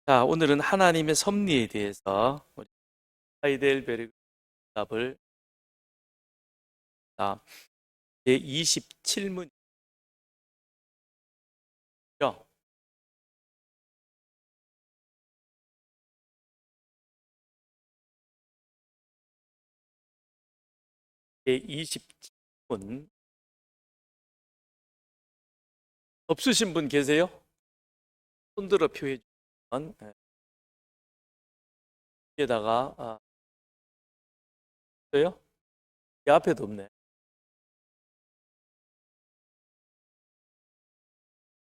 자, 오늘은 하나님의 섭리에 대해서 우리 하이델베르그 답을 제 27문이죠. 제 27문. 없으신 분 계세요? 손들어 표해 주시면 여기에다가 있어요? 이 앞에도 없네. 이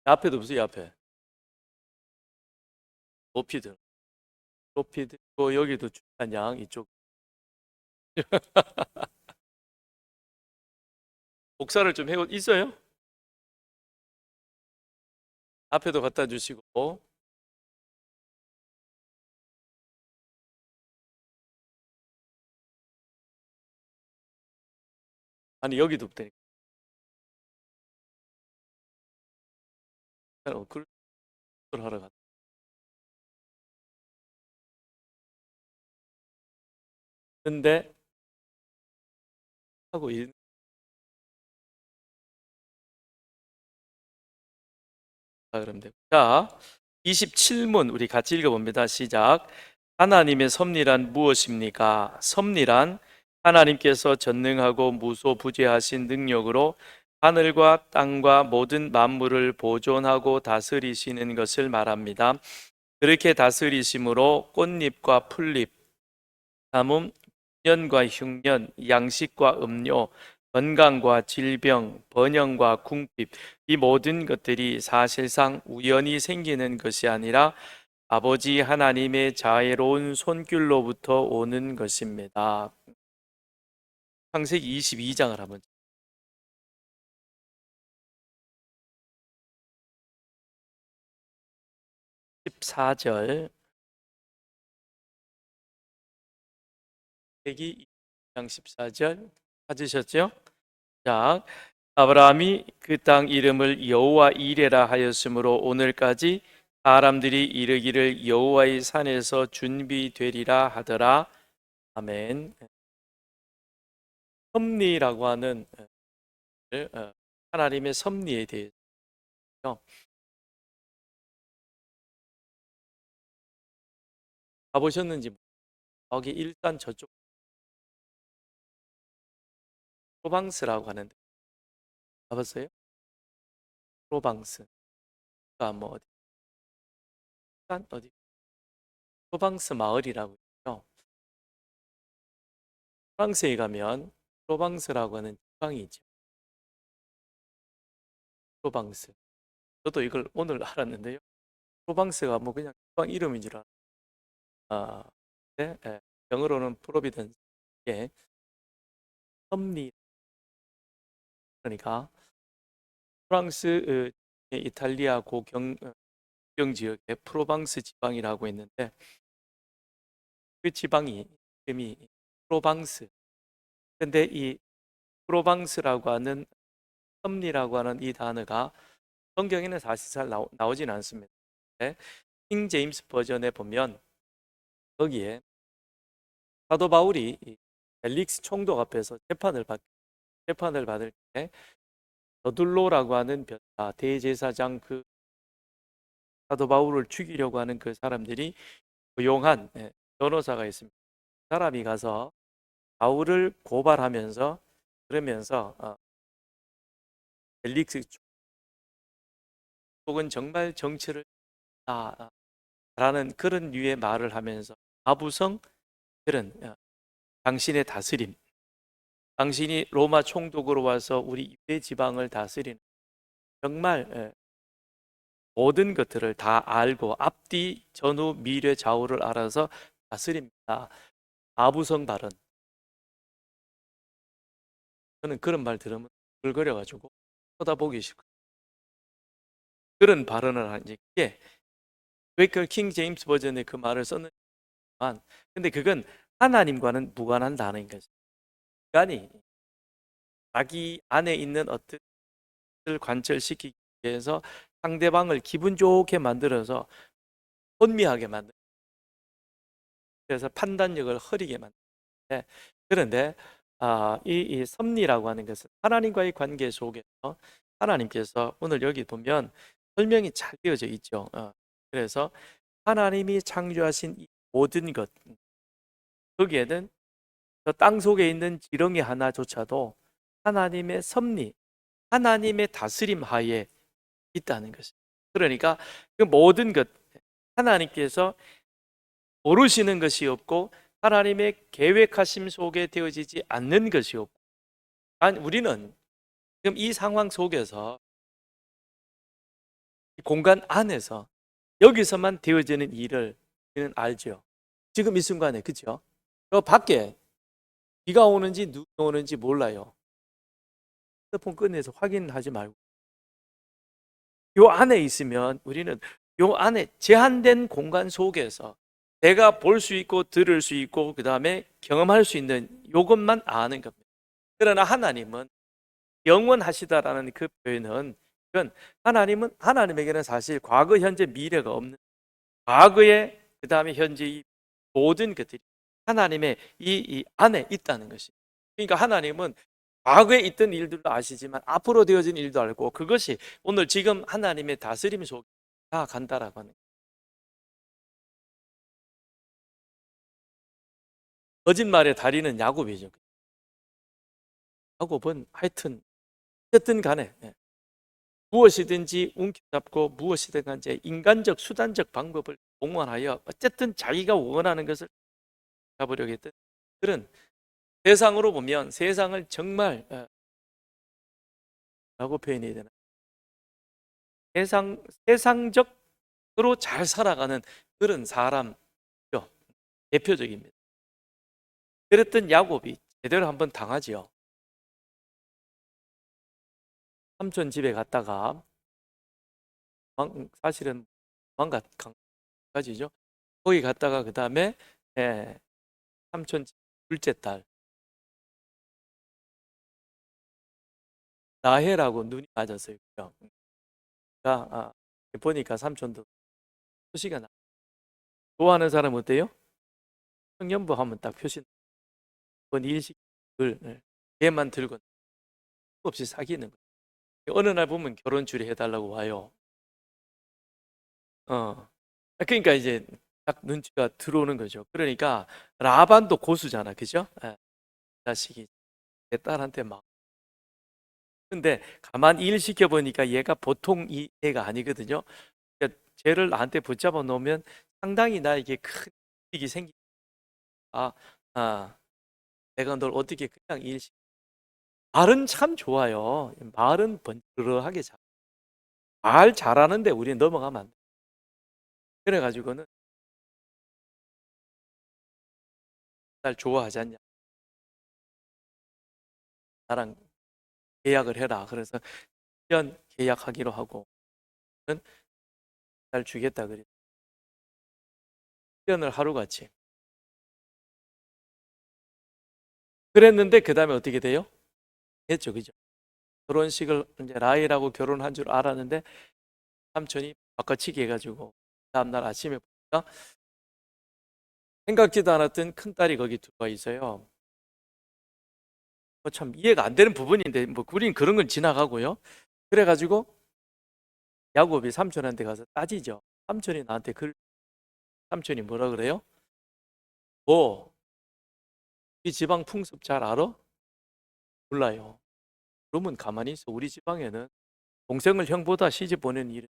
앞에도 없어요. 이 앞에. 높이 들. 높이 들고 여기도 찬양 이쪽. 복사를 좀 해고 있어요? 앞에도 갖다 주시고. 아니 여기도 없다니까. 그걸 하러 갔다. 근데 하고 있. 그럼 되고. 자, 27문 우리 같이 읽어봅니다. 시작. 하나님의 섭리란 무엇입니까? 섭리란 하나님께서 전능하고 무소부재하신 능력으로 하늘과 땅과 모든 만물을 보존하고 다스리시는 것을 말합니다. 그렇게 다스리심으로 꽃잎과 풀잎, 가뭄, 년과 흉년, 양식과 음료, 건강과 질병, 번영과 궁핍, 이 모든 것들이 사실상 우연히 생기는 것이 아니라 아버지 하나님의 자애로운 손길로부터 오는 것입니다. 창세기 22장을 한번 14절. 창세기 22장 14절 찾으셨죠? 자, 아브라함이 그 땅 이름을 여호와 이레라 하였으므로 오늘까지 사람들이 이르기를 여호와의 산에서 준비되리라 하더라. 아멘. 섭리라고 하는 하나님의 섭리에 대해서 가보셨는지 거기 일단 저쪽 프로방스라고 하는데 가봤어요? 프로방스가 뭐 어디? 일단 어디? 프로방스 마을이라고 있죠. 프랑스에 가면 프로방스라고 하는 지방이 있죠. 프로방스. 저도 이걸 오늘 알았는데요. 프로방스가 뭐 그냥 지방 이름인 줄 알았어요. 아, 네, 예. 영어로는 프로비던스. 예, 섭리. 그러니까 프랑스, 이탈리아 국경 지역에 프로방스 지방이라고 있는데 그 지방이 이름이 프로방스. 근데 이 프로방스라고 하는 섭리라고 하는 이 단어가 성경에는 사실 잘 나오진 않습니다. 네? 킹 제임스 버전에 보면 거기에 사도 바울이 벨릭스 총독 앞에서 재판을 받을 때 더둘로라고 하는 대제사장, 그 사도 바울을 죽이려고 하는 그 사람들이 고용한 변호사가 있습니다. 그 사람이 가서 바울을 고발하면서 그러면서 벨릭스 총독은 정말 정치를 라는 그런 류의 말을 하면서 아부성 그런 당신의 다스림, 당신이 로마 총독으로 와서 우리 이배 지방을 다스리는 정말 모든 것들을 다 알고 앞뒤 전후 미래 좌우를 알아서 다스립니다. 아부성 발언. 저는 그런 말 들으면 불거려가지고 쳐다보기 싫고 그런 발언을 하는 게 왜 그 킹 제임스 버전에 그 말을 썼는지만 근데 그건 하나님과는 무관한 단어인 거죠. 인간이 자기 안에 있는 어떤 것을 관철시키기 위해서 상대방을 기분 좋게 만들어서 혼미하게 만든, 그래서 판단력을 흐리게 만드는데, 그런데 이 섭리라고 하는 것은 하나님과의 관계 속에서 하나님께서 오늘 여기 보면 설명이 잘 되어져 있죠. 그래서 하나님이 창조하신 이 모든 것, 거기에는 저 땅 속에 있는 지렁이 하나조차도 하나님의 섭리, 하나님의 다스림 하에 있다는 것입니다. 그러니까 그 모든 것, 하나님께서 모르시는 것이 없고 하나님의 계획하심 속에 되어지지 않는 것이 없고, 우리는 지금 이 상황 속에서 이 공간 안에서 여기서만 되어지는 일을 우리는 알죠. 지금 이 순간에, 그죠? 저 밖에 비가 오는지 눈이 오는지 몰라요. 핸드폰 꺼내서 확인하지 말고 요 안에 있으면 우리는 요 안에 제한된 공간 속에서 내가 볼 수 있고 들을 수 있고 그 다음에 경험할 수 있는 요것만 아는 겁니다. 그러나 하나님은 영원하시다라는 그 표현은, 그건 하나님은, 하나님에게는 사실 과거, 현재, 미래가 없는, 과거에 그 다음에 현재 이 모든 것들이 하나님의 이 안에 있다는 것입니다. 그러니까 하나님은 과거에 있던 일들도 아시지만 앞으로 되어진 일도 알고, 그것이 오늘 지금 하나님의 다스림 속에 다 간다라고 하는 거예요. 거짓말의 달인은 야곱이죠. 야곱은 하여튼 어쨌든 간에 무엇이든지 움켜잡고 무엇이든 간에 인간적 수단적 방법을 동원하여 어쨌든 자기가 원하는 것을 잡으려고 했던 그런, 세상으로 보면 세상을 정말 라고 표현해야 되나, 세상적으로 잘 살아가는 그런 사람이죠. 대표적입니다. 그랬던 야곱이 제대로 한번 당하지요. 삼촌 집에 갔다가 사실은 강가지죠. 거기 갔다가 그 다음에 삼촌 둘째 딸 라헬하고 눈이 맞았어요. 그러니까 보니까 삼촌도 표시가 나. 좋아하는 사람 어때요? 청년부 하면 딱 표시. 그건 일식을 걔만 들고 없이 사귀는 거예요. 어느 날 보면 결혼 주례해달라고 와요. 그러니까 이제 딱 눈치가 들어오는 거죠. 그러니까 라반도 고수잖아, 그죠? 자식이 내 딸한테 막. 근데 가만 일 시켜보니까 얘가 보통 이 애가 아니거든요. 그러니까 쟤를 나한테 붙잡아 놓으면 상당히 나에게 큰 이익이 생기. 내가 널 어떻게 그냥 일 시켜. 말은 참 좋아요. 말은 번듯하게 잘. 말 잘하는데 우리는 넘어가면 안 돼. 그래가지고는 날 좋아하지 않냐, 나랑 계약을 해라. 그래서 1년 계약하기로 하고 날 주겠다 그래. 1년을 하루같이 그랬는데 그 다음에 어떻게 돼요? 했죠, 그죠? 결혼식을 이제 라헬하고 결혼한 줄 알았는데 삼촌이 바꿔치기 해가지고 다음날 아침에 보니까 생각지도 않았던 큰딸이 거기 들어와 있어요. 참 이해가 안 되는 부분인데 뭐 우린 그런 건 지나가고요. 그래가지고 야곱이 삼촌한테 가서 따지죠. 삼촌이 나한테 삼촌이 뭐라 그래요? 뭐, 이 지방 풍습 잘 알아? 몰라요. 그러면 가만히 있어. 우리 지방에는 동생을 형보다 시집 보내는 일은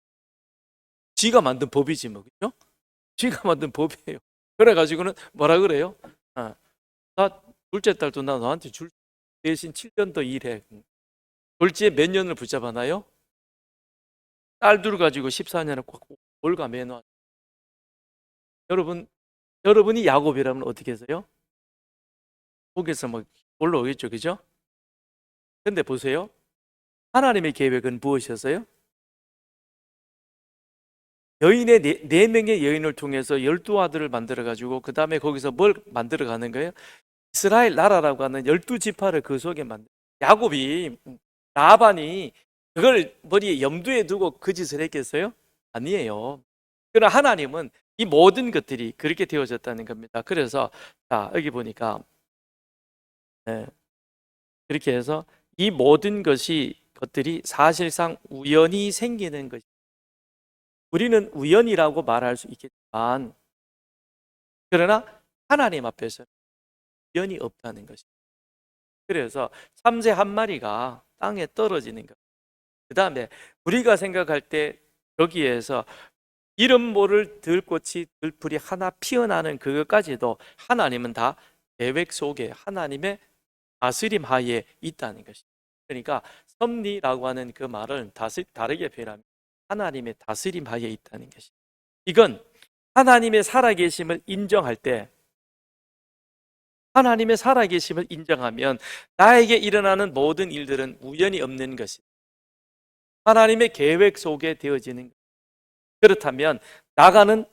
지가 만든 법이지 뭐, 그죠? 지가 만든 법이에요. 그래가지고는 뭐라 그래요? 나 둘째 딸도 나 너한테 줄 대신 7년 더 일해. 졸지에 몇 년을 붙잡아놔요? 딸들 가지고 14년을 꽉 올가매놔. 여러분이 야곱이라면 어떻게 해서요? 거기서 뭐 올라오겠죠, 그죠? 근데 보세요. 하나님의 계획은 무엇이었어요? 여인의 네 명의 여인을 통해서 12아들을 만들어가지고 그 다음에 거기서 뭘 만들어가는 거예요? 이스라엘 나라라고 하는 12지파를 그 속에 야곱이, 라반이 그걸 머리에 염두에 두고 그 짓을 했겠어요? 아니에요. 그러나 하나님은 이 모든 것들이 그렇게 되어졌다는 겁니다. 그래서 자, 여기 보니까 그렇게 해서 이 모든 것들이 사실상 우연히 생기는 것. 우리는 우연이라고 말할 수 있겠지만, 그러나 하나님 앞에서는 우연이 없다는 것입니다. 그래서 참새 한 마리가 땅에 떨어지는 것. 그 다음에 우리가 생각할 때 여기에서 이름 모를 들꽃이 들풀이 하나 피어나는 그것까지도 하나님은 다 계획 속에 하나님의 다스림 하에 있다는 것입니다. 그러니까 섭리라고 하는 그 말을 다르게 표현하면 하나님의 다스림 하에 있다는 것입니다. 이건 하나님의 살아계심을 인정할 때, 하나님의 살아계심을 인정하면 나에게 일어나는 모든 일들은 우연이 없는 것입니다. 하나님의 계획 속에 되어지는 것입니다. 그렇다면 나가는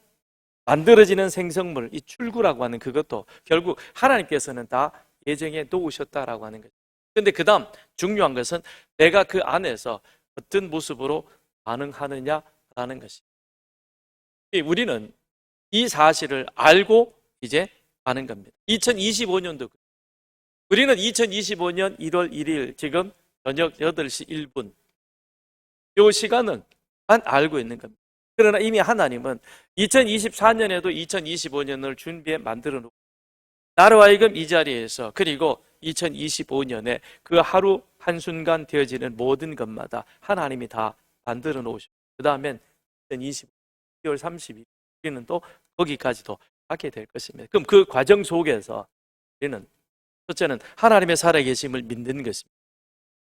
만들어지는 생성물, 이 출구라고 하는 그것도 결국 하나님께서는 다 예정해 놓으셨다라고 하는 거죠. 그런데 그 다음 중요한 것은 내가 그 안에서 어떤 모습으로 반응하느냐라는 것입니다. 우리는 이 사실을 알고 이제 가는 겁니다. 2025년도 우리는 2025년 1월 1일 지금 저녁 8시 1분 이 시간은 알고 있는 겁니다. 그러나 이미 하나님은 2024년에도 2025년을 준비해 만들어 놓고 나로 하여금 이 자리에서 그리고 2025년에 그 하루 한순간 되어지는 모든 것마다 하나님이 다 만들어 놓으시고 그 다음엔 2025년 10월 30일 우리는 또 거기까지도 가게 될 것입니다. 그럼 그 과정 속에서 우리는 첫째는 하나님의 살아계심을 믿는 것입니다.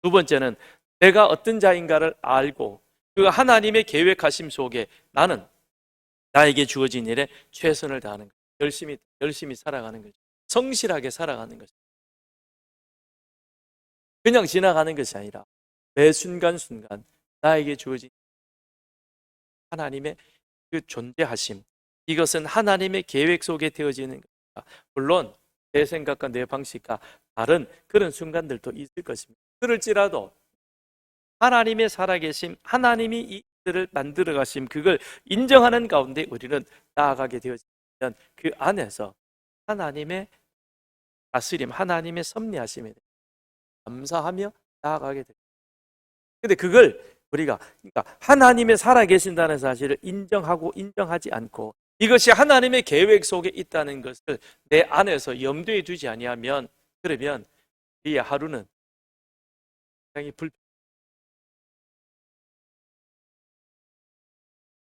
두 번째는 내가 어떤 자인가를 알고 그 하나님의 계획하심 속에 나는 나에게 주어진 일에 최선을 다하는 것, 열심히 살아가는 거죠. 성실하게 살아가는 것입니다. 그냥 지나가는 것이 아니라 매 순간순간 나에게 주어진 하나님의 그 존재하심, 이것은 하나님의 계획 속에 되어지는 겁니다. 물론 내 생각과 내 방식과 다른 그런 순간들도 있을 것입니다. 그럴지라도 하나님의 살아계심, 하나님이 이들을 만들어 가심, 그걸 인정하는 가운데 우리는 나아가게 되어지면 그 안에서 하나님의 다스림, 하나님의 섭리하심에 대해 감사하며 나아가게 됩니다. 근데 그걸 우리가 그러니까 하나님의 살아계신다는 사실을 인정하고 인정하지 않고 이것이 하나님의 계획 속에 있다는 것을 내 안에서 염두에 두지 아니하면 그러면 우리의 하루는 굉장히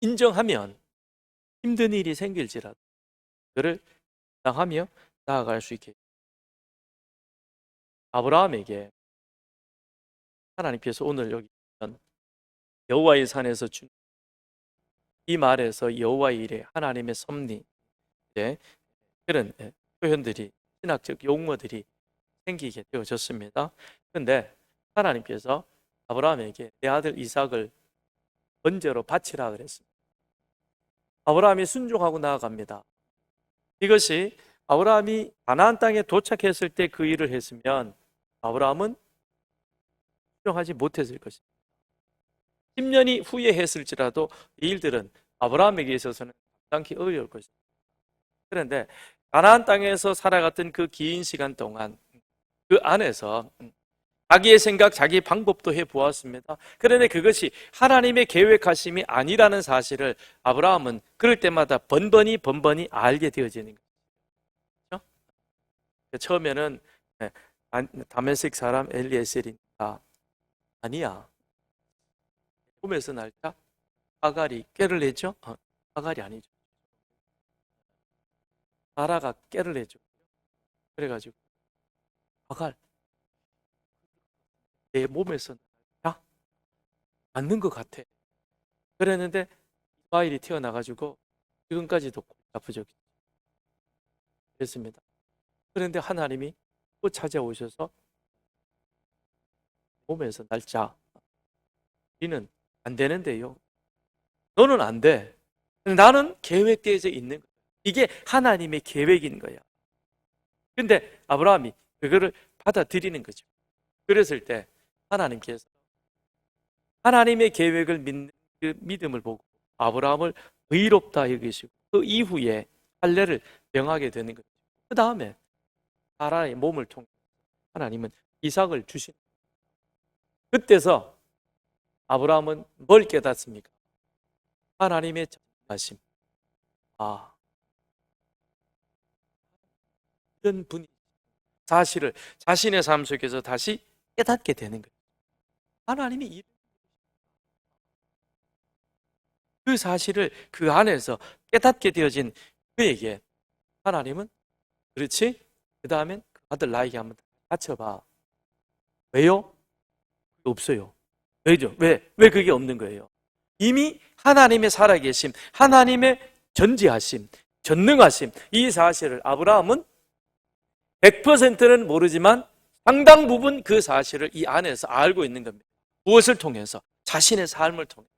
인정하면 힘든 일이 생길지라도 그를 당하며 나아갈 수 있게. 아브라함에게 하나님께서 오늘 여기 여호와의 산에서 준 이 말에서 여호와의 일에 하나님의 섭리 그런 표현들이 신학적 용어들이 생기게 되어졌습니다. 그런데 하나님께서 아브라함에게 내 아들 이삭을 번제로 바치라 그랬습니다. 아브라함이 순종하고 나아갑니다. 이것이 아브라함이 가나안 땅에 도착했을 때 그 일을 했으면 아브라함은 순종하지 못했을 것입니다. 10년이 후에 했을지라도 이 일들은 아브라함에게 있어서는 감당하기 어려울 것입니다. 그런데 가나안 땅에서 살아갔던 그 긴 시간 동안 그 안에서 자기의 생각, 자기 방법도 해보았습니다. 그런데 그것이 하나님의 계획하심이 아니라는 사실을 아브라함은 그럴 때마다 번번이 알게 되어지는 거죠. 처음에는 다메섹 사람 엘리에셀이니까 아니야. 꿈에서 날짜 아갈이 깨를 내죠? 아갈이 아니죠. 사라가 깨를 내죠. 그래가지고 아갈 내 몸에서 날짜 맞는 것 같아. 그랬는데 이스마엘이 태어나가지고 지금까지도 아프죠. 그랬습니다. 그런데 하나님이 또 찾아오셔서 몸에서 날짜 이는 안 되는데요. 너는 안 돼. 나는 계획되어져 있는 거야. 이게 하나님의 계획인 거야. 근데 아브라함이 그거를 받아들이는 거죠. 그랬을 때 하나님께서 하나님의 계획을 믿는 그 믿음을 보고 아브라함을 의롭다 여기시고 그 이후에 할례를 병하게 되는 거죠. 그 다음에 사라의 몸을 통해 하나님은 이삭을 주신. 그때서 아브라함은 뭘 깨닫습니까? 하나님의 전하심. 이런 분이 사실을 자신의 삶 속에서 다시 깨닫게 되는 거예요. 하나님이 그 사실을 그 안에서 깨닫게 되어진 그에게 하나님은 그렇지? 그 다음엔 그 아들 나에게 한번 바쳐봐. 왜요? 없어요. 왜죠? 왜 그게 없는 거예요? 이미 하나님의 살아계심, 하나님의 전지하심, 전능하심, 이 사실을 아브라함은 100%는 모르지만 상당 부분 그 사실을 이 안에서 알고 있는 겁니다. 무엇을 통해서? 자신의 삶을 통해서.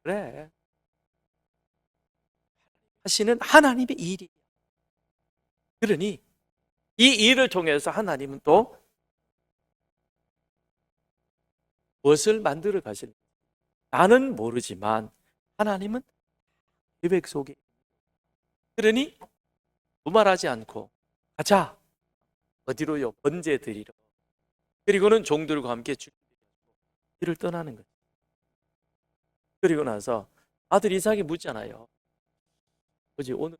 그래. 하시는 하나님의 일이. 그러니 이 일을 통해서 하나님은 또 무엇을 만들어 가실까? 나는 모르지만 하나님은 계획 속에. 그러니 두말하지 않고 가자. 어디로요? 번제 드리러. 그리고는 종들과 함께 길을 떠나는 거예요. 그리고 나서 아들 이삭이 묻잖아요. 그지? 오늘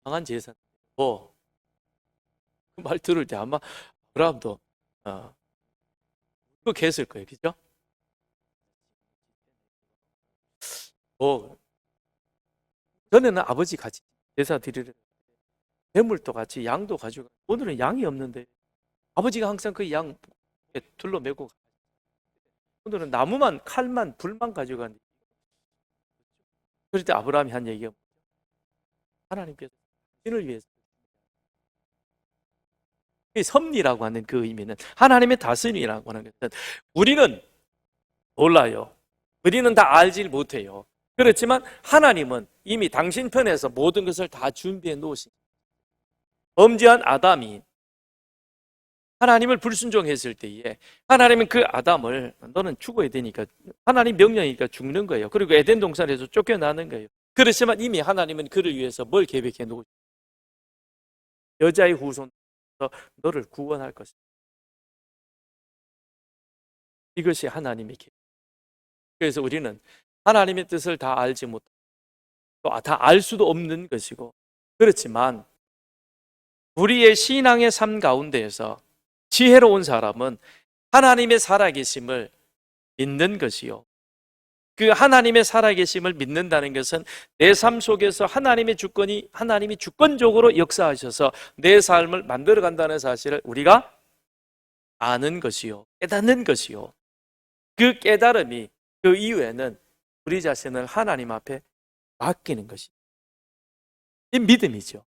강한 제사. 그 말 들을 때 아마 아브라함도 그거 했을 거예요. 그죠? 전에는 아버지 같이 제사 드리려 재물도 같이 양도 가지고, 오늘은 양이 없는데 아버지가 항상 그 양 둘러매고, 오늘은 나무만, 칼만, 불만 가지고 가는데, 그럴 때 아브라함이 한 얘기가 하나님께서 신을 위해서, 섭리라고 하는 그 의미는 하나님의 다스림이라고 하는 것은 우리는 몰라요. 우리는 다 알지 못해요. 그렇지만 하나님은 이미 당신 편에서 모든 것을 다 준비해 놓으신. 범죄한 아담이 하나님을 불순종했을 때에 하나님은 그 아담을 너는 죽어야 되니까, 하나님 명령이니까 죽는 거예요. 그리고 에덴 동산에서 쫓겨나는 거예요. 그렇지만 이미 하나님은 그를 위해서 뭘 계획해 놓으신? 여자의 후손에서 너를 구원할 것이다. 이것이 하나님의 계획. 그래서 우리는 하나님의 뜻을 다 알지 못하고 또 다 알 수도 없는 것이고, 그렇지만 우리의 신앙의 삶 가운데에서 지혜로운 사람은 하나님의 살아계심을 믿는 것이요. 그 하나님의 살아계심을 믿는다는 것은 내 삶 속에서 하나님이 주권적으로 역사하셔서 내 삶을 만들어간다는 사실을 우리가 아는 것이요, 깨닫는 것이요. 그 깨달음이, 그 이후에는 우리 자신을 하나님 앞에 맡기는 것이 이 믿음이죠.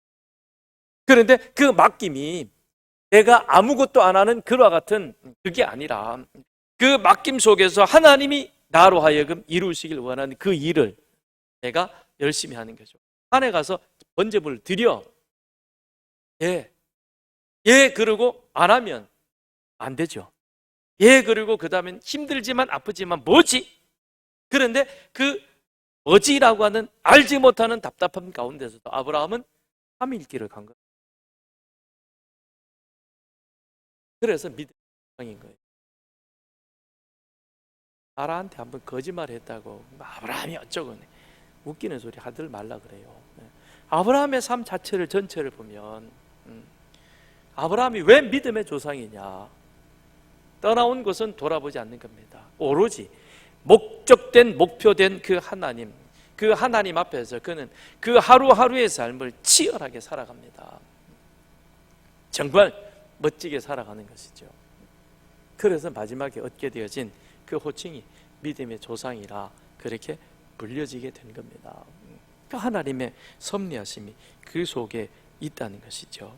그런데 그 맡김이 내가 아무것도 안 하는 그와 같은 그게 아니라, 그 맡김 속에서 하나님이 나로 하여금 이루시길 원하는 그 일을 내가 열심히 하는 거죠. 산에 가서 번제물을 드려. 그러고 안 하면 안 되죠. 그리고 그 다음엔 힘들지만 아프지만 뭐지? 그런데 그 뭐지라고 하는 알지 못하는 답답함 가운데서도 아브라함은 3일 길을 간 거예요. 그래서 믿음인 거예요. 사라한테 한번 거짓말 했다고 아브라함이 어쩌고 웃기는 소리 하들 말라 그래요. 아브라함의 삶 자체를 전체를 보면 아브라함이 왜 믿음의 조상이냐? 떠나온 것은 돌아보지 않는 겁니다. 오로지 목적된, 목표된 그 하나님 앞에서 그는 그 하루하루의 삶을 치열하게 살아갑니다. 정말 멋지게 살아가는 것이죠. 그래서 마지막에 얻게 되어진 그 호칭이 믿음의 조상이라 그렇게 불려지게 된 겁니다. 그 하나님의 섭리하심이 그 속에 있다는 것이죠.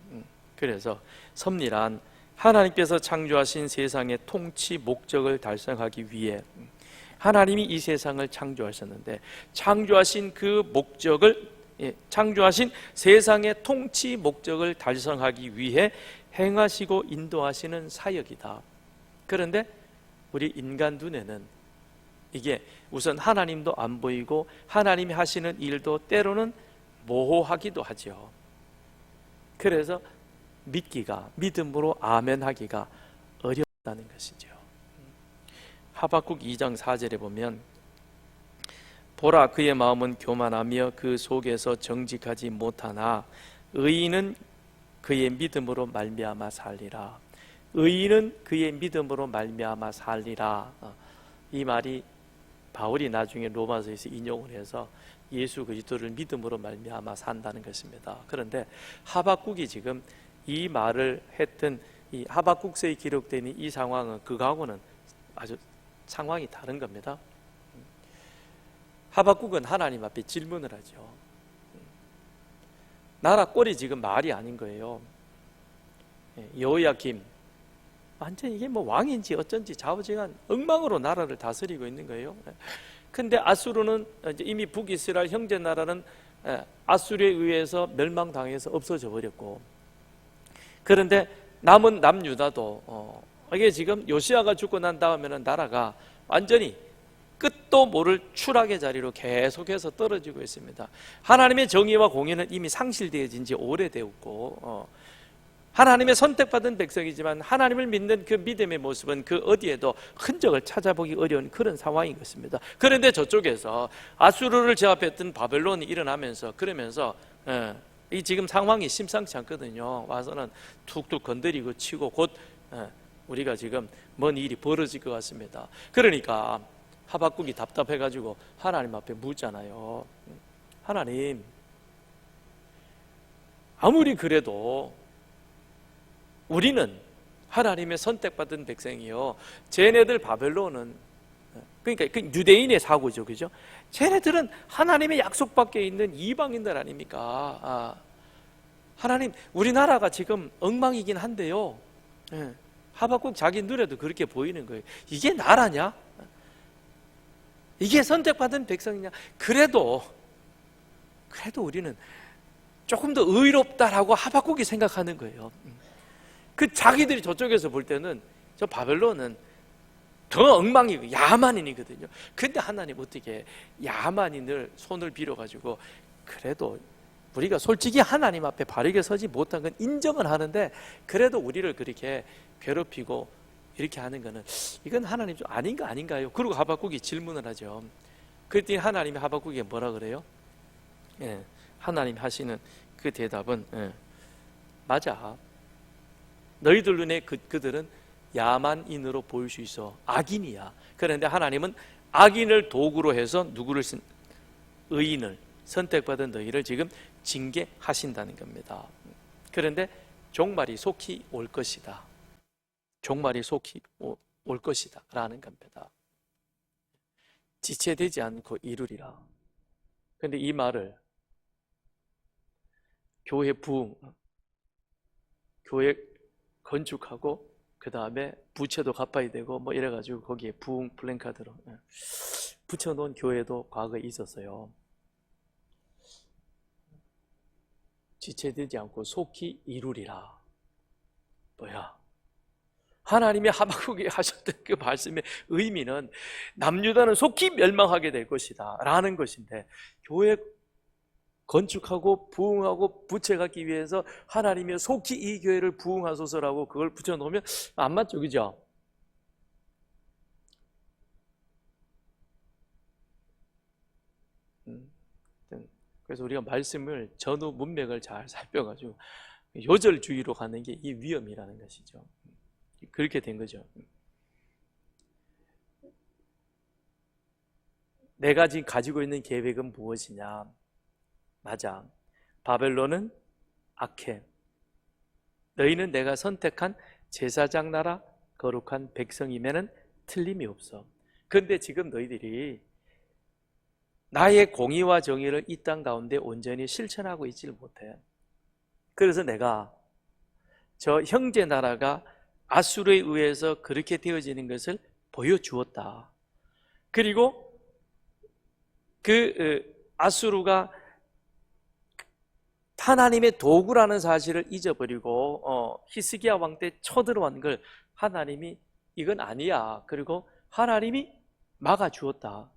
그래서 섭리란 하나님께서 창조하신 세상의 통치 목적을 달성하기 위해, 하나님이 이 세상을 창조하셨는데 창조하신 그 목적을, 창조하신 세상의 통치 목적을 달성하기 위해 행하시고 인도하시는 사역이다. 그런데 우리 인간 눈에는 이게 우선 하나님도 안 보이고 하나님이 하시는 일도 때로는 모호하기도 하죠. 그래서 믿음으로 아멘하기가 어렵다는 것이죠. 하박국 2장 4절에 보면 보라 그의 마음은 교만하며 그 속에서 정직하지 못하나 의인은 그의 믿음으로 말미암아 살리라. 의인은 그의 믿음으로 말미암아 살리라. 이 말이 바울이 나중에 로마서에서 인용을 해서 예수 그리스도를 믿음으로 말미암아 산다는 것입니다. 그런데 하박국이 지금 이 말을 했던 이 하박국서에 기록된 이 상황은 그거하고는 아주 상황이 다른 겁니다. 하박국은 하나님 앞에 질문을 하죠. 나라 꼴이 지금 말이 아닌 거예요. 여호야김 완전 이게 뭐 왕인지 어쩐지 좌우지간 엉망으로 나라를 다스리고 있는 거예요. 근데 아수르는 이미 북이스라엘 형제 나라는 아수르에 의해서 멸망당해서 없어져 버렸고, 그런데 남은 남유다도 이게 지금 요시야가 죽고 난 다음에는 나라가 완전히 끝도 모를 추락의 자리로 계속해서 떨어지고 있습니다. 하나님의 정의와 공의는 이미 상실되어진 지 오래되었고, 하나님의 선택받은 백성이지만 하나님을 믿는 그 믿음의 모습은 그 어디에도 흔적을 찾아보기 어려운 그런 상황인 것입니다. 그런데 저쪽에서 아수르를 제압했던 바벨론이 일어나면서 그러면서 이 지금 상황이 심상치 않거든요. 와서는 툭툭 건드리고 치고 곧 우리가 지금 뭔 일이 벌어질 것 같습니다. 그러니까 하박국이 답답해가지고 하나님 앞에 묻잖아요. 하나님, 아무리 그래도 우리는 하나님의 선택받은 백성이요, 쟤네들 바벨론은, 그러니까 유대인의 사고죠, 그죠? 쟤네들은 하나님의 약속 밖에 있는 이방인들 아닙니까? 하나님, 우리나라가 지금 엉망이긴 한데요, 하박국 자기 눈에도 그렇게 보이는 거예요. 이게 나라냐? 이게 선택받은 백성이냐? 그래도 우리는 조금 더 의롭다라고 하박국이 생각하는 거예요. 그 자기들이 저쪽에서 볼 때는 저 바벨론은 더 엉망이고 야만인이거든요. 근데 하나님 어떻게 야만인을 손을 빌어가지고, 그래도 우리가 솔직히 하나님 앞에 바르게 서지 못한 건 인정은 하는데 그래도 우리를 그렇게 괴롭히고 이렇게 하는 거는 이건 하나님 좀 아닌가요? 그리고 하박국이 질문을 하죠. 그랬더니 하나님이 하박국에게 뭐라 그래요? 하나님 하시는 그 대답은 맞아. 너희들 눈에 그들은 야만인으로 보일 수 있어. 악인이야. 그런데 하나님은 악인을 도구로 해서 누구를 의인을 선택받은 너희를 지금 징계하신다는 겁니다. 그런데 종말이 속히 올 것이다. 종말이 속히 올 것이다 라는 겁니다. 지체되지 않고 이루리라. 그런데 이 말을 교회 부흥, 교회 건축하고 그 다음에 부채도 갚아야 되고 뭐 이래가지고 거기에 부흥 플랜카드로 붙여놓은 교회도 과거에 있었어요. 지체되지 않고 속히 이루리라. 뭐야? 하나님이 하박국에 하셨던 그 말씀의 의미는 남유다는 속히 멸망하게 될 것이다 라는 것인데, 교회 건축하고 부흥하고 부채 갖기 위해서 하나님이 속히 이 교회를 부흥하소서라고 그걸 붙여놓으면 안 맞죠, 그죠? 그래서 우리가 말씀을 전후 문맥을 잘 살펴가지고 요절주의로 가는 게 이 위험이라는 것이죠. 그렇게 된 거죠. 내가 지금 가지고 있는 계획은 무엇이냐? 맞아. 바벨론은 악해. 너희는 내가 선택한 제사장 나라, 거룩한 백성이면은 틀림이 없어. 그런데 지금 너희들이 나의 공의와 정의를 이 땅 가운데 온전히 실천하고 있지를 못해. 그래서 내가 저 형제 나라가 아수르에 의해서 그렇게 되어지는 것을 보여주었다. 그리고 그 아수르가 하나님의 도구라는 사실을 잊어버리고 히스기야 왕 때 쳐들어온 걸 하나님이 이건 아니야. 그리고 하나님이 막아주었다.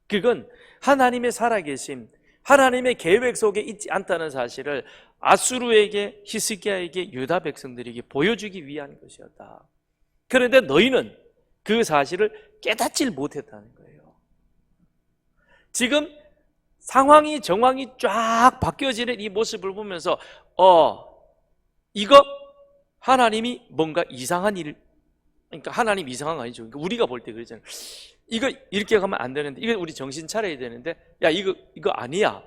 그건 하나님의 살아계심, 하나님의 계획 속에 있지 않다는 사실을 아수르에게, 히스기야에게, 유다 백성들에게 보여주기 위한 것이었다. 그런데 너희는 그 사실을 깨닫질 못했다는 거예요. 지금 상황이, 정황이 쫙 바뀌어지는 이 모습을 보면서 이거 하나님이 뭔가 이상한 일, 그러니까 하나님 이상한 거 아니죠. 우리가 볼 때 그러잖아요. 이거 이렇게 가면 안 되는데, 이거 우리 정신 차려야 되는데, 야, 이거 아니야.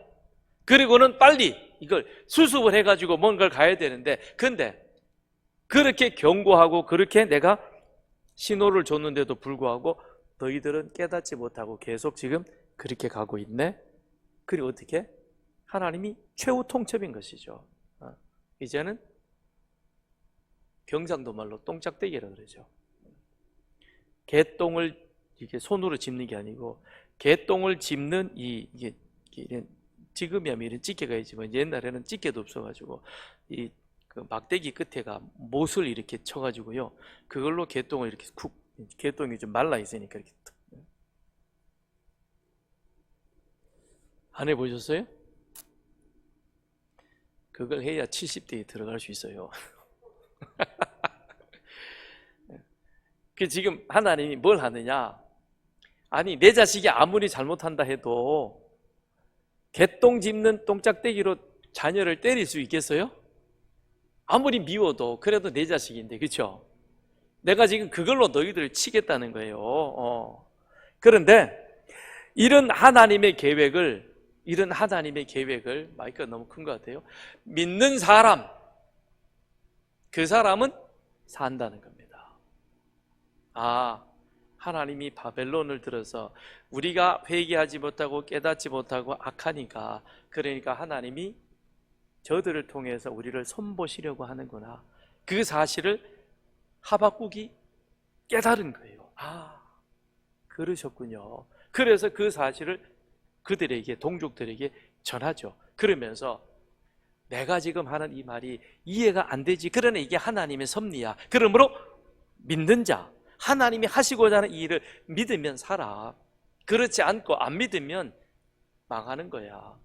그리고는 빨리 이걸 수습을 해가지고 뭔가를 가야 되는데, 근데 그렇게 경고하고 그렇게 내가 신호를 줬는데도 불구하고 너희들은 깨닫지 못하고 계속 지금 그렇게 가고 있네. 그리고 어떻게? 하나님이 최후 통첩인 것이죠. 이제는 경상도 말로 똥짝대기라고 그러죠. 개똥을 이렇게 손으로 짚는 게 아니고, 개똥을 짚는 이게 지금이야 이런 찌개가 있지만 옛날에는 찌개도 없어가지고 그 막대기 끝에가 못을 이렇게 쳐가지고요, 그걸로 개똥을 이렇게 개똥이 좀 말라 있으니까 이렇게 안 해보셨어요? 그걸 해야 70대에 들어갈 수 있어요. 그 지금 하나님이 뭘 하느냐? 아니, 내 자식이 아무리 잘못한다 해도 개똥 짚는 똥짝대기로 자녀를 때릴 수 있겠어요? 아무리 미워도 그래도 내 자식인데, 그렇죠? 내가 지금 그걸로 너희들을 치겠다는 거예요. 그런데 이런 하나님의 계획을, 마이크가 너무 큰 것 같아요. 믿는 사람, 그 사람은 산다는 겁니다. 하나님이 바벨론을 들어서 우리가 회개하지 못하고 깨닫지 못하고 악하니까, 그러니까 하나님이 저들을 통해서 우리를 손보시려고 하는구나. 그 사실을 하박국이 깨달은 거예요. 그러셨군요. 그래서 그 사실을 그들에게, 동족들에게 전하죠. 그러면서 내가 지금 하는 이 말이 이해가 안 되지. 그러나 이게 하나님의 섭리야. 그러므로 믿는 자, 하나님이 하시고자 하는 이 일을 믿으면 살아. 그렇지 않고 안 믿으면 망하는 거야.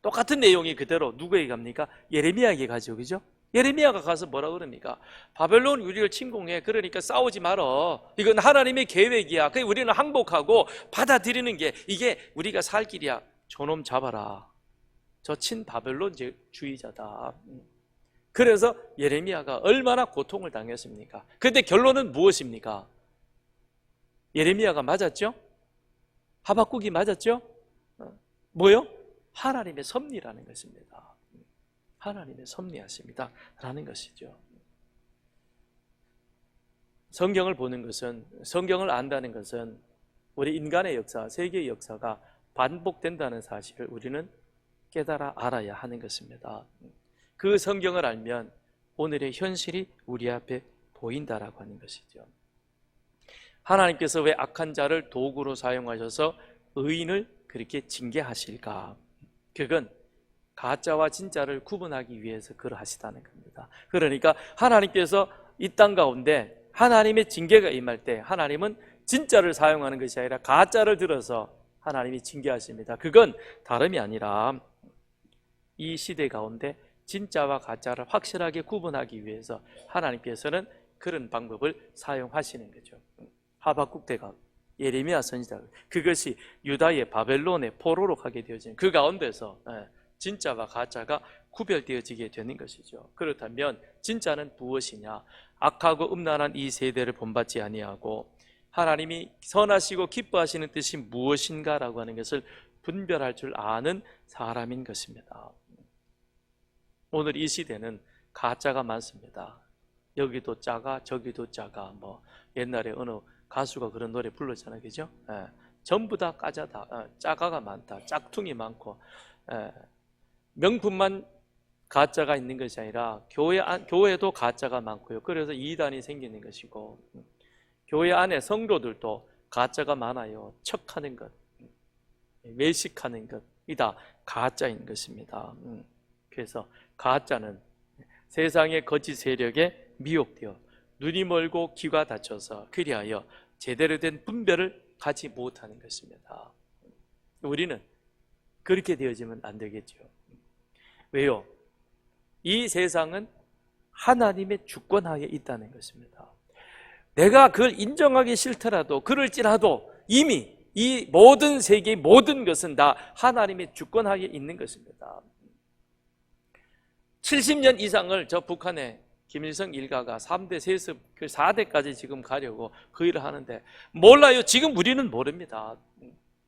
똑같은 내용이 그대로 누구에게 갑니까? 예레미야에게 가죠. 그죠? 예레미야가 가서 뭐라 그럽니까? 바벨론 우리를 침공해. 그러니까 싸우지 말어. 이건 하나님의 계획이야. 그래서 우리는 항복하고 받아들이는 게 이게 우리가 살 길이야. 저놈 잡아라. 저 친바벨론주의자다. 그래서 예레미야가 얼마나 고통을 당했습니까? 그런데 결론은 무엇입니까? 예레미야가 맞았죠? 하박국이 맞았죠? 뭐요? 하나님의 섭리라는 것입니다. 하나님의 섭리하십니다 라는 것이죠. 성경을 보는 것은, 성경을 안다는 것은 우리 인간의 역사, 세계의 역사가 반복된다는 사실을 우리는 깨달아 알아야 하는 것입니다. 그 성경을 알면 오늘의 현실이 우리 앞에 보인다라고 하는 것이죠. 하나님께서 왜 악한 자를 도구로 사용하셔서 의인을 그렇게 징계하실까? 그건 가짜와 진짜를 구분하기 위해서 그러하시다는 겁니다. 그러니까 하나님께서 이 땅 가운데 하나님의 징계가 임할 때 하나님은 진짜를 사용하는 것이 아니라 가짜를 들어서 하나님이 징계하십니다. 그건 다름이 아니라 이 시대 가운데 진짜와 가짜를 확실하게 구분하기 위해서 하나님께서는 그런 방법을 사용하시는 거죠. 하박국 대각, 예레미야 선지자, 그것이 유다의 바벨론의 포로로 가게 되어진 그 가운데서 진짜와 가짜가 구별되어지게 되는 것이죠. 그렇다면 진짜는 무엇이냐? 악하고 음란한 이 세대를 본받지 아니하고 하나님이 선하시고 기뻐하시는 뜻이 무엇인가라고 하는 것을 분별할 줄 아는 사람인 것입니다. 오늘 이 시대는 가짜가 많습니다. 여기도 짜가 저기도 짜가, 옛날에 어느 가수가 그런 노래 불렀잖아요. 그죠? 전부 다 가짜다. 짜가가 많다. 짝퉁이 많고, 명품만 가짜가 있는 것이 아니라 교회도 가짜가 많고요. 그래서 이단이 생기는 것이고, 교회 안에 성도들도 가짜가 많아요. 척하는 것, 외식하는 것, 이다 가짜인 것입니다. 그래서 가짜는 세상의 거짓 세력에 미혹되어 눈이 멀고 귀가 닫혀서 그리하여 제대로 된 분별을 가지 못하는 것입니다. 우리는 그렇게 되어지면 안 되겠죠. 왜요? 이 세상은 하나님의 주권하에 있다는 것입니다. 내가 그걸 인정하기 싫더라도 그럴지라도 이미 이 모든 세계의 모든 것은 다 하나님의 주권하에 있는 것입니다. 70년 이상을 저 북한의 김일성 일가가 3대 세습 그 4대까지 지금 가려고 그 일을 하는데 몰라요. 지금 우리는 모릅니다.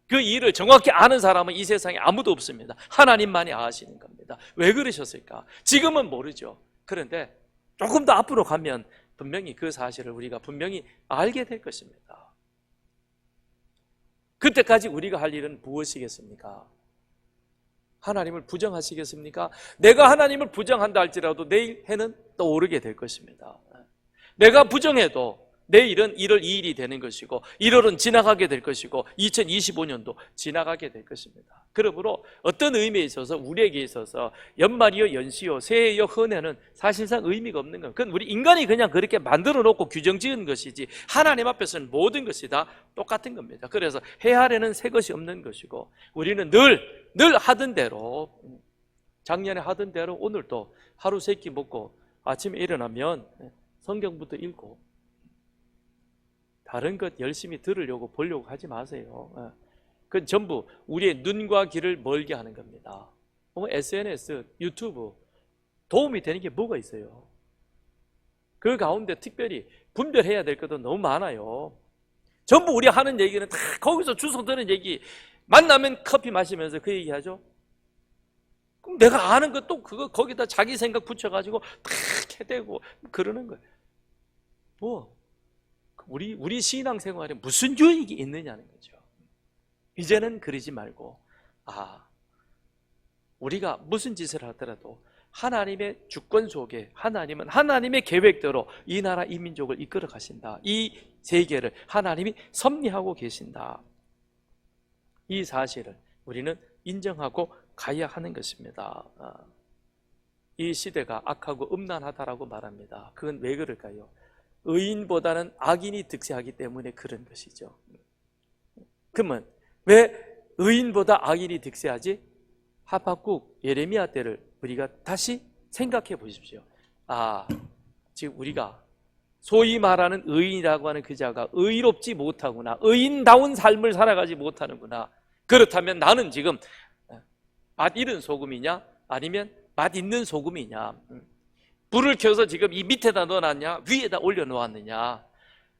그 일을 정확히 아는 사람은 이 세상에 아무도 없습니다. 하나님만이 아시는 겁니다. 왜 그러셨을까? 지금은 모르죠. 그런데 조금 더 앞으로 가면 분명히 그 사실을 우리가 분명히 알게 될 것입니다. 그때까지 우리가 할 일은 무엇이겠습니까? 하나님을 부정하시겠습니까? 내가 하나님을 부정한다 할지라도 내일 해는 떠오르게 될 것입니다. 내가 부정해도 내일은 1월 2일이 되는 것이고 1월은 지나가게 될 것이고 2025년도 지나가게 될 것입니다. 그러므로 어떤 의미에 있어서 우리에게 있어서 연말이요 연시요 새해요 흔해는 사실상 의미가 없는 것. 그건 우리 인간이 그냥 그렇게 만들어 놓고 규정 지은 것이지 하나님 앞에서는 모든 것이 다 똑같은 겁니다. 그래서 해하려는 새 것이 없는 것이고 우리는 늘 하던 대로 작년에 하던 대로 오늘도 하루 3끼 먹고 아침에 일어나면 성경부터 읽고 다른 것 열심히 들으려고 보려고 하지 마세요. 그건 전부 우리의 눈과 귀를 멀게 하는 겁니다. SNS, 유튜브 도움이 되는 게 뭐가 있어요? 그 가운데 특별히 분별해야 될 것도 너무 많아요. 전부 우리 하는 얘기는 다 거기서 주워 드는 얘기. 만나면 커피 마시면서 그 얘기하죠. 그럼 내가 아는 것도 그거 거기다 자기 생각 붙여가지고 다 캐대고 그러는 거예요. 우리 신앙생활에 무슨 유익이 있느냐는 거죠. 이제는 그러지 말고 우리가 무슨 짓을 하더라도 하나님의 주권 속에 하나님은 하나님의 계획대로 이 나라 이 민족을 이끌어 가신다. 이 세계를 하나님이 섭리하고 계신다. 이 사실을 우리는 인정하고 가야 하는 것입니다. 이 시대가 악하고 음란하다라고 말합니다. 그건 왜 그럴까요? 의인보다는 악인이 득세하기 때문에 그런 것이죠. 그러면 왜 의인보다 악인이 득세하지? 하박국, 예레미야 때를 우리가 다시 생각해 보십시오. 지금 우리가 소위 말하는 의인이라고 하는 그 자가 의롭지 못하구나, 의인다운 삶을 살아가지 못하는구나. 그렇다면 나는 지금 맛 잃은 소금이냐 아니면 맛 있는 소금이냐? 불을 켜서 지금 이 밑에다 넣어놨냐 위에다 올려놓았느냐?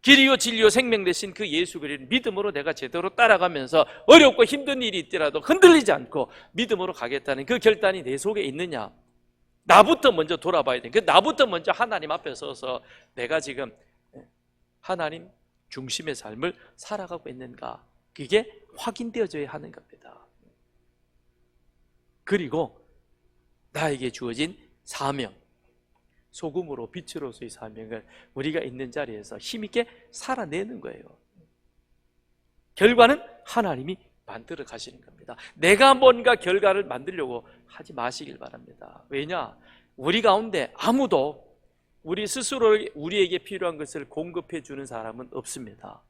길이요 진리요 생명 되신 그 예수 그리스도를 믿음으로 내가 제대로 따라가면서 어렵고 힘든 일이 있더라도 흔들리지 않고 믿음으로 가겠다는 그 결단이 내 속에 있느냐? 나부터 먼저 돌아봐야 돼. 나부터 먼저 하나님 앞에 서서 내가 지금 하나님 중심의 삶을 살아가고 있는가? 그게 확인되어져야 하는 겁니다. 그리고 나에게 주어진 사명, 소금으로 빛으로서의 사명을 우리가 있는 자리에서 힘있게 살아내는 거예요. 결과는 하나님이 만들어 가시는 겁니다. 내가 뭔가 결과를 만들려고 하지 마시길 바랍니다. 왜냐? 우리 가운데 아무도 우리 스스로 우리에게 필요한 것을 공급해 주는 사람은 없습니다.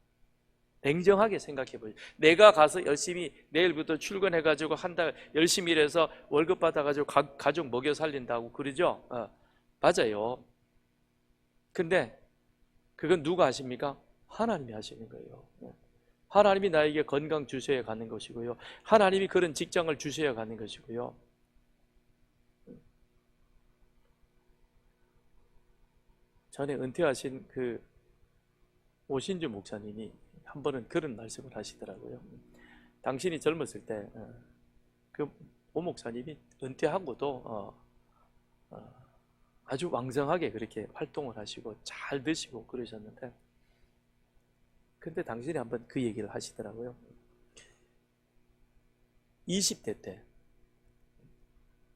냉정하게 생각해 보세요. 내가 가서 열심히 내일부터 출근해가지고 한 달 열심히 일해서 월급 받아가지고 가족 먹여 살린다고 그러죠? 맞아요. 근데 그건 누가 하십니까? 하나님이 하시는 거예요. 하나님이 나에게 건강 주셔야 가는 것이고요. 하나님이 그런 직장을 주셔야 가는 것이고요. 전에 은퇴하신 그 오신주 목사님이 한 번은 그런 말씀을 하시더라고요. 당신이 젊었을 때 그 오 목사님이 은퇴하고도 아주 왕성하게 그렇게 활동을 하시고 잘 드시고 그러셨는데, 근데 당신이 한번 그 얘기를 하시더라고요. 20대 때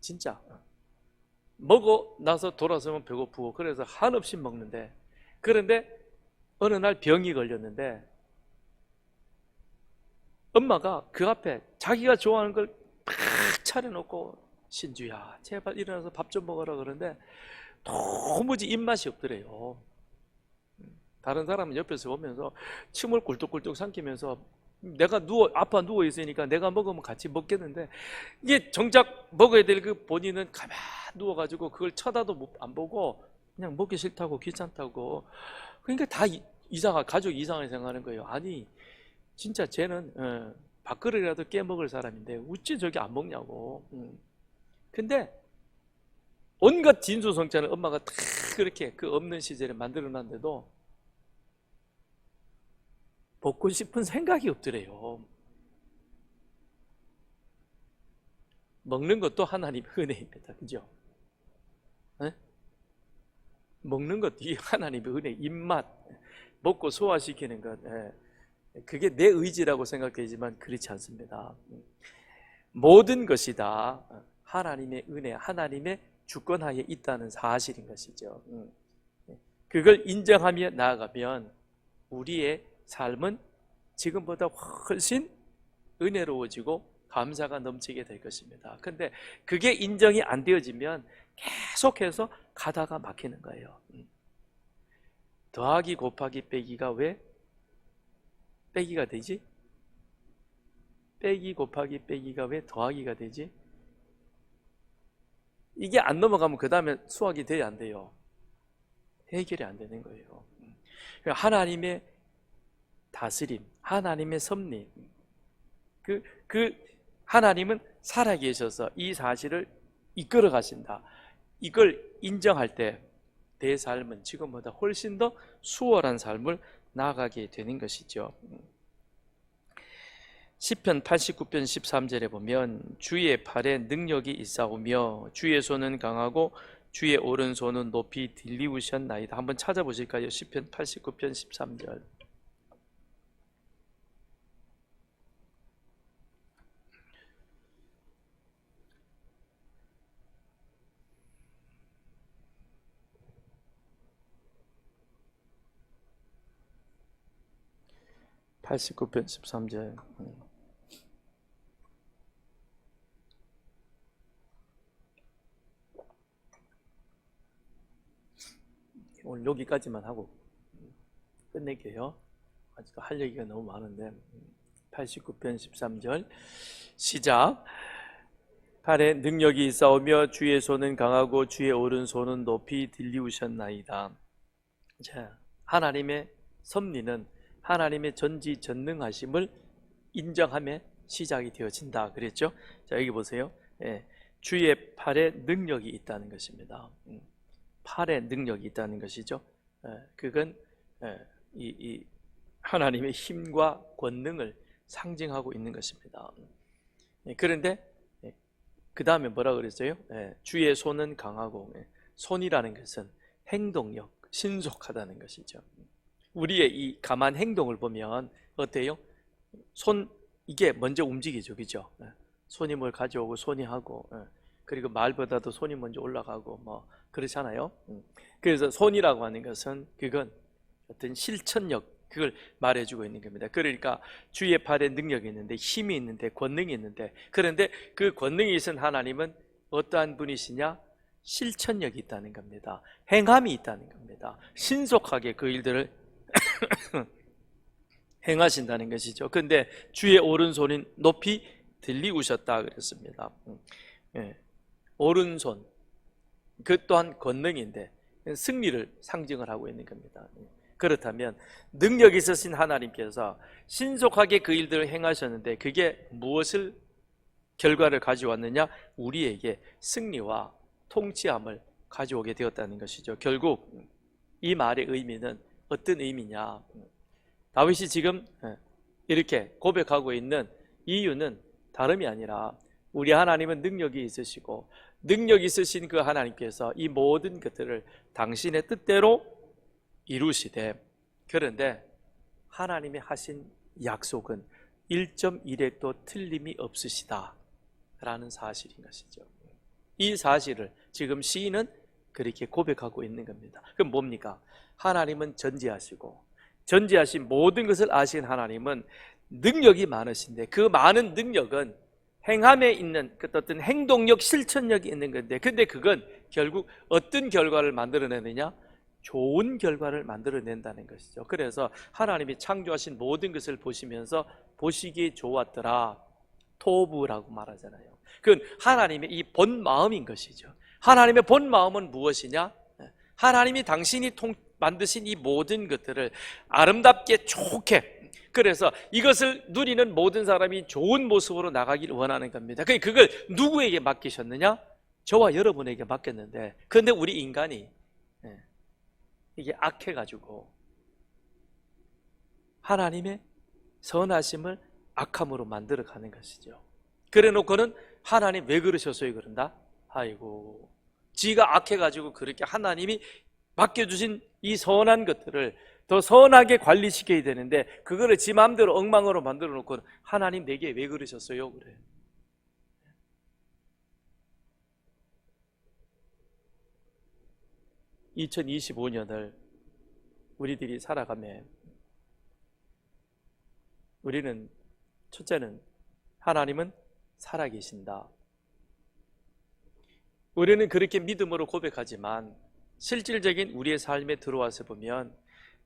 진짜 먹고 나서 돌아서면 배고프고 그래서 한없이 먹는데, 그런데 어느 날 병이 걸렸는데 엄마가 그 앞에 자기가 좋아하는 걸 팍 차려놓고 신주야 제발 일어나서 밥 좀 먹어라 그러는데 도무지 입맛이 없더래요. 다른 사람은 옆에서 보면서 침을 꿀떡꿀떡 삼키면서 내가 아파 누워 있으니까 내가 먹으면 같이 먹겠는데, 이게 정작 먹어야 될 그 본인은 가만 누워가지고 그걸 쳐다도 안 보고 그냥 먹기 싫다고 귀찮다고. 그러니까 다 가족 이상하게 생각하는 거예요. 아니 진짜 쟤는 밥그릇이라도 깨먹을 사람인데 어찌 저게 안 먹냐고. 근데 온갖 진수성찬을 엄마가 다 그렇게 그 없는 시절에 만들어놨는데도 먹고 싶은 생각이 없더래요. 먹는 것도 하나님의 은혜입니다. 그죠? 네? 먹는 것도 하나님의 은혜, 입맛, 먹고 소화시키는 것, 그게 내 의지라고 생각하지만 그렇지 않습니다. 모든 것이 다 하나님의 은혜, 하나님의 주권하에 있다는 사실인 것이죠. 그걸 인정하며 나아가면 우리의 삶은 지금보다 훨씬 은혜로워지고 감사가 넘치게 될 것입니다. 근데 그게 인정이 안 되어지면 계속해서 가다가 막히는 거예요. 더하기 곱하기 빼기가 왜 빼기가 되지? 빼기 곱하기 빼기가 왜 더하기가 되지? 이게 안 넘어가면 그 다음에 수학이 돼야 안 돼요. 해결이 안 되는 거예요. 하나님의 다스림, 하나님의 섭리, 그 하나님은 살아계셔서 이 사실을 이끌어 가신다. 이걸 인정할 때 내 삶은 지금보다 훨씬 더 수월한 삶을 나아가게 되는 것이죠. 시편 89편 13절에 보면 주의 팔에 능력이 있사오며 주의 손은 강하고 주의 오른손은 높이 들리우셨나이다. 한번 찾아보실까요? 시편 89편 13절. (89편 13절) 오늘 여기까지만 하고 끝낼게요. 아직도 할 얘기가 너무 많은데. 89편 13절 시작. 팔에 능력이 있사오며 주의 손은 강하고 주의 오른손은 높이 들리우셨나이다. 자, 하나님의 섭리는 하나님의 전지전능하심을 인정함에 시작이 되어진다 그랬죠. 자, 여기 보세요. 주의 팔에 능력이 있다는 것입니다. 팔에 능력이 있다는 것이죠. 그건 이 하나님의 힘과 권능을 상징하고 있는 것입니다. 그런데 그 다음에 뭐라 그랬어요? 주의 손은 강하고, 손이라는 것은 행동력, 신속하다는 것이죠. 우리의 이 가만 행동을 보면 어때요? 손, 이게 먼저 움직이죠, 그죠? 손이 뭘 가져오고 손이 하고, 그리고 말보다도 손이 먼저 올라가고 뭐 그렇잖아요. 그래서 손이라고 하는 것은 그건 어떤 실천력, 그걸 말해주고 있는 겁니다. 그러니까 주의 팔에 능력이 있는데, 힘이 있는데, 권능이 있는데, 그런데 그 권능이 있은 하나님은 어떠한 분이시냐? 실천력이 있다는 겁니다. 행함이 있다는 겁니다. 신속하게 그 일들을 행하신다는 것이죠. 근데 주의 오른손이 높이 들리우셨다 그랬습니다. 오른손, 그 또한 권능인데 승리를 상징을 하고 있는 겁니다. 그렇다면 능력 있으신 하나님께서 신속하게 그 일들을 행하셨는데 그게 무엇을 결과를 가져왔느냐? 우리에게 승리와 통치함을 가져오게 되었다는 것이죠. 결국 이 말의 의미는 어떤 의미냐? 다윗이 지금 이렇게 고백하고 있는 이유는 다름이 아니라 우리 하나님은 능력이 있으시고 능력 있으신 그 하나님께서 이 모든 것들을 당신의 뜻대로 이루시되, 그런데 하나님이 하신 약속은 1.1획도 틀림이 없으시다 라는 사실인 것이죠. 이 사실을 지금 시인은 그렇게 고백하고 있는 겁니다. 그럼 뭡니까? 하나님은 전지하시고 전지하신 모든 것을 아신 하나님은 능력이 많으신데 그 많은 능력은 행함에 있는 그 어떤 행동력, 실천력이 있는 건데, 근데 그건 결국 어떤 결과를 만들어내느냐? 좋은 결과를 만들어낸다는 것이죠. 그래서 하나님이 창조하신 모든 것을 보시면서 보시기에 좋았더라. 토부라고 말하잖아요. 그건 하나님의 이 본 마음인 것이죠. 하나님의 본 마음은 무엇이냐? 하나님이 당신이 만드신 이 모든 것들을 아름답게 좋게, 그래서 이것을 누리는 모든 사람이 좋은 모습으로 나가기를 원하는 겁니다. 그걸 누구에게 맡기셨느냐? 저와 여러분에게 맡겼는데, 그런데 우리 인간이 이게 악해가지고 하나님의 선하심을 악함으로 만들어가는 것이죠. 그래 놓고는 하나님 왜 그러셨어요? 그런다? 아이고, 지가 악해가지고 그렇게 하나님이 맡겨주신 이 선한 것들을 더 선하게 관리시켜야 되는데 그거를 지 마음대로 엉망으로 만들어 놓고 하나님 내게 왜 그러셨어요? 그래. (2025년을) 우리들이 살아가며 우리는 첫째는 하나님은 살아계신다. 우리는 그렇게 믿음으로 고백하지만 실질적인 우리의 삶에 들어와서 보면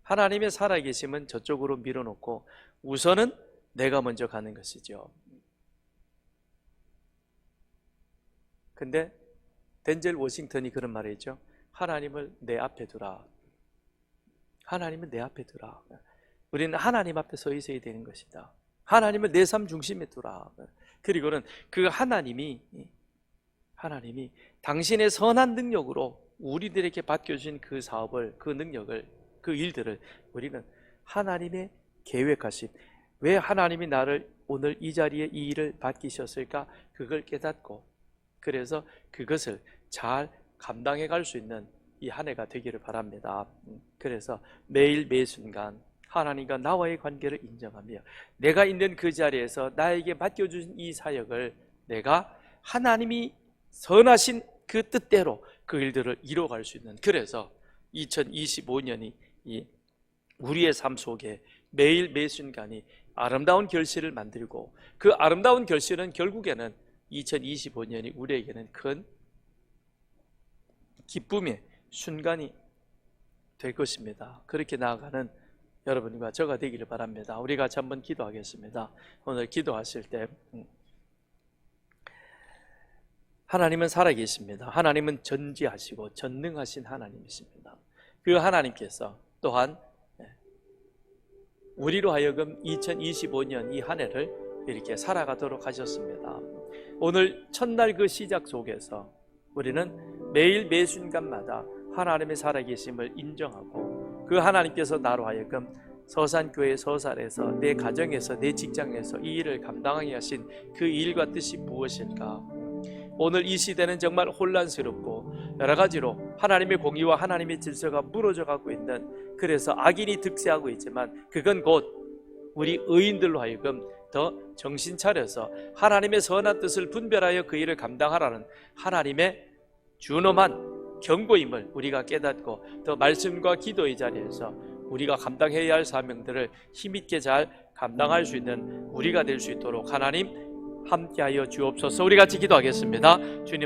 하나님의 살아계심은 저쪽으로 밀어놓고 우선은 내가 먼저 가는 것이죠. 근데 덴젤 워싱턴이 그런 말을 했죠. 하나님을 내 앞에 두라. 하나님은 내 앞에 두라. 우리는 하나님 앞에 서 있어야 되는 것이다. 하나님을 내 삶 중심에 두라. 그리고는 그 하나님이 당신의 선한 능력으로 우리들에게 맡겨주신 그 사업을, 그 능력을, 그 일들을 우리는 하나님의 계획하신, 왜 하나님이 나를 오늘 이 자리에 이 일을 맡기셨을까? 그걸 깨닫고 그래서 그것을 잘 감당해 갈 수 있는 이 한 해가 되기를 바랍니다. 그래서 매일 매 순간 하나님과 나와의 관계를 인정하며 내가 있는 그 자리에서 나에게 맡겨주신 이 사역을 내가 하나님이 선하신 그 뜻대로 그 일들을 이루어갈 수 있는, 그래서 2025년이 우리의 삶 속에 매일 매 순간이 아름다운 결실을 만들고 그 아름다운 결실은 결국에는 2025년이 우리에게는 큰 기쁨의 순간이 될 것입니다. 그렇게 나아가는 여러분과 저가 되기를 바랍니다. 우리 같이 한번 기도하겠습니다. 오늘 기도하실 때 하나님은 살아계십니다. 하나님은 전지하시고 전능하신 하나님이십니다. 그 하나님께서 또한 우리로 하여금 2025년 이 한 해를 이렇게 살아가도록 하셨습니다. 오늘 첫날 그 시작 속에서 우리는 매일 매 순간마다 하나님의 살아계심을 인정하고 그 하나님께서 나로 하여금 서산교회 서산에서 내 가정에서 내 직장에서 이 일을 감당하게 하신 그 일과 뜻이 무엇일까? 오늘 이 시대는 정말 혼란스럽고 여러 가지로 하나님의 공의와 하나님의 질서가 무너져 가고 있는, 그래서 악인이 득세하고 있지만 그건 곧 우리 의인들로 하여금 더 정신 차려서 하나님의 선한 뜻을 분별하여 그 일을 감당하라는 하나님의 준엄한 경고임을 우리가 깨닫고 더 말씀과 기도의 자리에서 우리가 감당해야 할 사명들을 힘있게 잘 감당할 수 있는 우리가 될 수 있도록 하나님 함께하여 주옵소서. 우리 같이 기도하겠습니다. 주님